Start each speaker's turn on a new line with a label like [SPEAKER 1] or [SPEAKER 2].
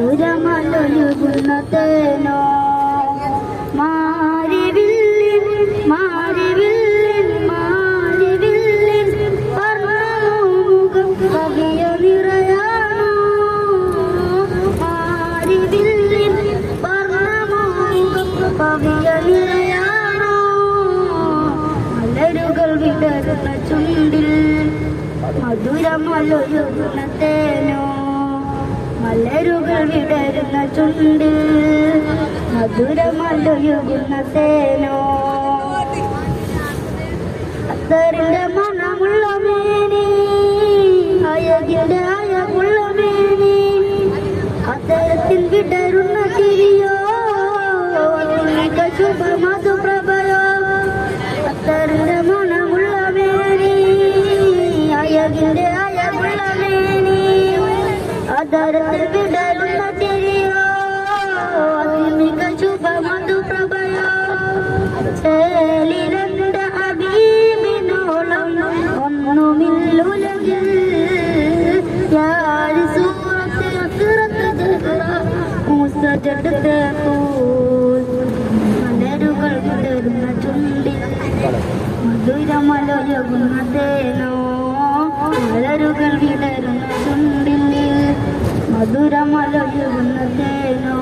[SPEAKER 1] മധുരമലൊഴുകുന്ന തേനോ മാരിവില്ലിൻ മാരിവില്ലിൻ മാരിവില്ലിൻ വർണ്ണമുഖം കവിയ നിറയാണോ മാരിവില്ലിൻ വർണ്ണമുഖം കവിയ നിറയാണോ മലരുകൾ വിടരുന്ന ചുണ്ടിൽ മധുരമലൊഴുകുന്ന തേനോ മലരുകൾ വിടരുന്ന ചുണ്ടിൽ മധുരമലൊഴുകുന്ന തേനോ അത്തറിന്റെ മണമുള്ള മേനി അഴകിന്റെ അഴകുള്ള മേനി അത്തരത്തിൽ വിടരുന്ന തിരിയോ ശുഭ മധുപ്രഭയോ അത്തറിന്റെ മണമുള്ള മേനി അഴകിന്റെ അഴകുള്ള മേനി അതരത്തിൽ വിടരുന്ന തിരിയോ മിക ശുഭ മധുപ്രഭയോ ചേലിരണ്ട ഹബീബിനോളം ഒന്നുമില്ലുലകിൽ യാരി സൂറത്ത് അസ്റത്ത് ജഹ്റ മുസജദത്തെ കൂൽ മലരുകൾ വിടരുന്ന ചുണ്ടിൽ മധുരമലൊഴുകുന്ന തേനോ മലരുകൾ വിടരുന്ന ചുണ്ടിൽ മധുരമലൊഴുകുന്ന തേനോ